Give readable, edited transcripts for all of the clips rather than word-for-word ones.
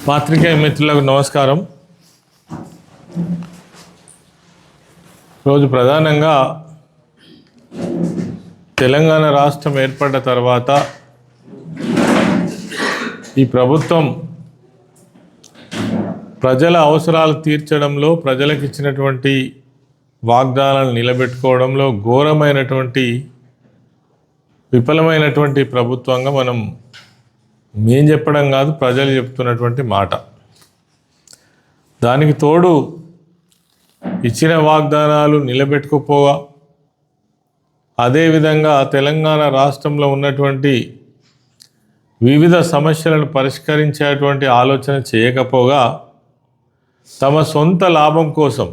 పాత్రికేయ మిత్రులకు నమస్కారం. రోజు ప్రధానంగా తెలంగాణ రాష్ట్రం ఏర్పడ్డ తర్వాత ఈ ప్రభుత్వం ప్రజల అవసరాలు తీర్చడంలో, ప్రజలకు ఇచ్చినటువంటి వాగ్దానాలను నిలబెట్టుకోవడంలో ఘోరమైనటువంటి విఫలమైనటువంటి ప్రభుత్వంగా మేం చెప్పడం కాదు, ప్రజలు చెప్తున్నటువంటి మాట. దానికి తోడు ఇచ్చిన వాగ్దానాలు నిలబెట్టుకోపోగా, అదేవిధంగా తెలంగాణ రాష్ట్రంలో ఉన్నటువంటి వివిధ సమస్యలను పరిష్కరించేటువంటి ఆలోచన చేయకపోగా, తమ సొంత లాభం కోసం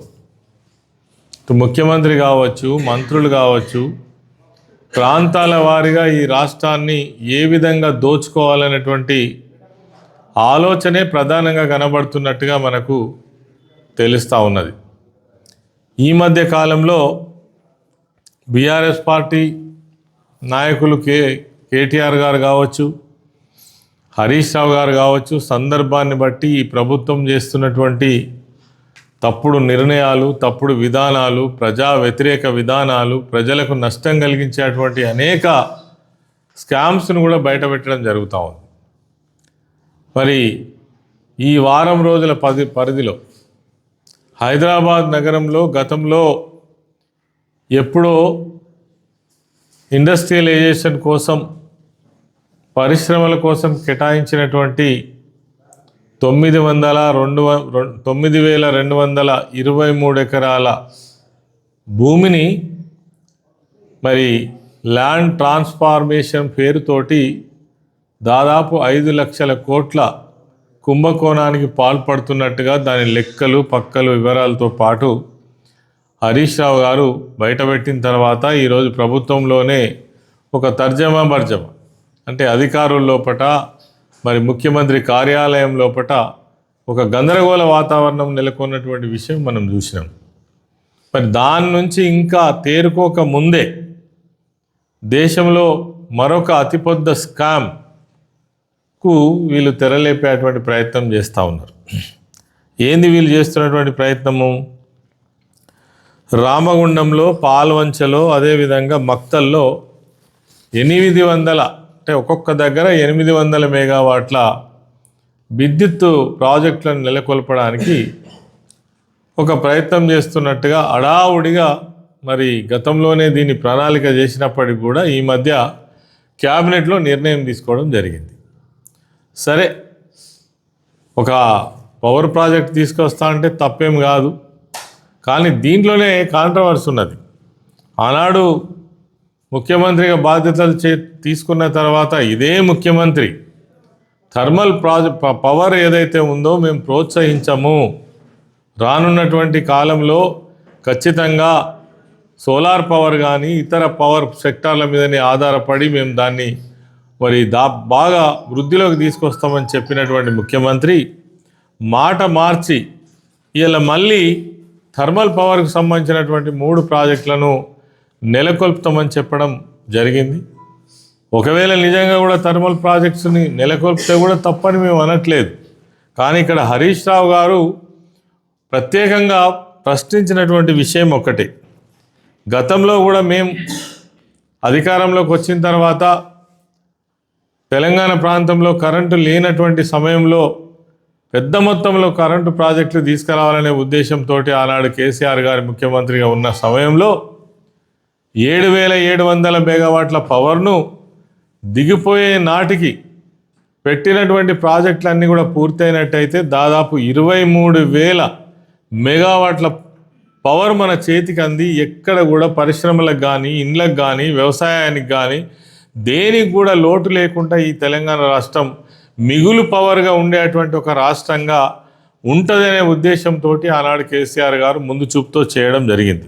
ముఖ్యమంత్రి కావచ్చు, మంత్రులు కావచ్చు, ప్రాంతాల వారీగా ఈ రాష్ట్రాన్ని ఏ విధంగా దోచుకోవాలనేటువంటి ఆలోచనే ప్రధానంగా కనబడుతున్నట్టుగా మనకు తెలుస్తూ ఉన్నది. ఈ మధ్య కాలంలో బీఆర్ఎస్ పార్టీ నాయకులు కేటీఆర్ గారు కావచ్చు, హరీష్ రావు గారు కావచ్చు, సందర్భాన్ని బట్టి ఈ ప్రభుత్వం చేస్తున్నటువంటి తప్పుడు నిర్ణయాలు, తప్పుడు విధానాలు, ప్రజా వ్యతిరేక విధానాలు, ప్రజలకు నష్టం కలిగించేటువంటి అనేక స్కామ్స్ను కూడా బయటపెట్టడం జరుగుతూ ఉంది. మరి ఈ వారం రోజుల పరిధిలో హైదరాబాద్ నగరంలో గతంలో ఎప్పుడో ఇండస్ట్రియలైజేషన్ కోసం, పరిశ్రమల కోసం కేటాయించినటువంటి 9,223 ఎకరాల భూమిని మరి ల్యాండ్ ట్రాన్స్ఫార్మేషన్ పేరుతోటి దాదాపు 5 లక్షల కోట్ల కుంభకోణానికి పాల్పడుతున్నట్టుగా దాని లెక్కలు, పక్కలు, వివరాలతో పాటు హరీష్ రావు గారు బయటపెట్టిన తర్వాత ఈరోజు ప్రభుత్వంలోనే ఒక తర్జమా భర్జమా, అంటే అధికారుల లోపట, మరి ముఖ్యమంత్రి కార్యాలయం లోపట ఒక గందరగోళ వాతావరణం నెలకొన్నటువంటి విషయం మనం చూసినాం. మరి దాని నుంచి ఇంకా తేరుకోక ముందే దేశంలో మరొక అతిపెద్ద స్కామ్కు వీళ్ళు తెరలేపేటువంటి ప్రయత్నం చేస్తూ ఉన్నారు. ఏంది వీళ్ళు చేస్తున్నటువంటి ప్రయత్నము? రామగుండంలో, పాల్వంచలో, అదేవిధంగా మక్తల్లో 800 అంటే ఒక్కొక్క దగ్గర 800 మెగావాట్ల విద్యుత్తు ప్రాజెక్టులను నెలకొల్పడానికి ఒక ప్రయత్నం చేస్తున్నట్టుగా అడావుడిగా మరి గతంలోనే దీన్ని ప్రణాళిక చేసినప్పటికీ కూడా ఈ మధ్య క్యాబినెట్లో నిర్ణయం తీసుకోవడం జరిగింది. సరే, ఒక పవర్ ప్రాజెక్ట్ తీసుకొస్తా అంటే తప్పేం కాదు, కానీ దీంట్లోనే కాంట్రవర్సీ ఉన్నది. ఆనాడు ముఖ్యమంత్రిగా బాధ్యతలు తీసుకున్న తర్వాత ఇదే ముఖ్యమంత్రి థర్మల్ పవర్ ఏదైతే ఉందో మేము ప్రోత్సహించము, రానున్నటువంటి కాలంలో ఖచ్చితంగా సోలార్ పవర్ కానీ ఇతర పవర్ సెక్టార్ల మీదనే ఆధారపడి మేము దాన్ని మరి బాగా వృద్ధిలోకి తీసుకొస్తామని చెప్పినటువంటి ముఖ్యమంత్రి మాట మార్చి ఇలా మళ్ళీ థర్మల్ పవర్కు సంబంధించినటువంటి 3 ప్రాజెక్టులను నెలకొల్పుతామని చెప్పడం జరిగింది. ఒకవేళ నిజంగా కూడా థర్మల్ ప్రాజెక్ట్స్ని నెలకొల్పితే కూడా తప్పని మేము అనట్లేదు, కానీ ఇక్కడ హరీష్ రావు గారు ప్రత్యేకంగా ప్రశ్నించినటువంటి విషయం ఒకటి. గతంలో కూడా మేము అధికారంలోకి వచ్చిన తర్వాత తెలంగాణ ప్రాంతంలో కరెంటు లేనటువంటి సమయంలో పెద్ద మొత్తంలో కరెంటు ప్రాజెక్టులు తీసుకురావాలనే ఉద్దేశంతో ఆనాడు కేసీఆర్ గారి ముఖ్యమంత్రిగా ఉన్న సమయంలో 7,700 మెగావాట్ల పవర్ను దిగిపోయే నాటికి పెట్టినటువంటి ప్రాజెక్టులన్నీ కూడా పూర్తయినట్టయితే దాదాపు 23,000 మెగావాట్ల పవర్ మన చేతికి అంది. ఎక్కడ కూడా పరిశ్రమలకు కానీ, ఇండ్లకు కానీ, వ్యవసాయానికి కానీ దేనికి కూడా లోటు లేకుండా ఈ తెలంగాణ రాష్ట్రం మిగులు పవర్గా ఉండేటువంటి ఒక రాష్ట్రంగా ఉంటుందనే ఉద్దేశంతో ఆనాడు కేసీఆర్ గారు ముందు చూపుతో చేయడం జరిగింది.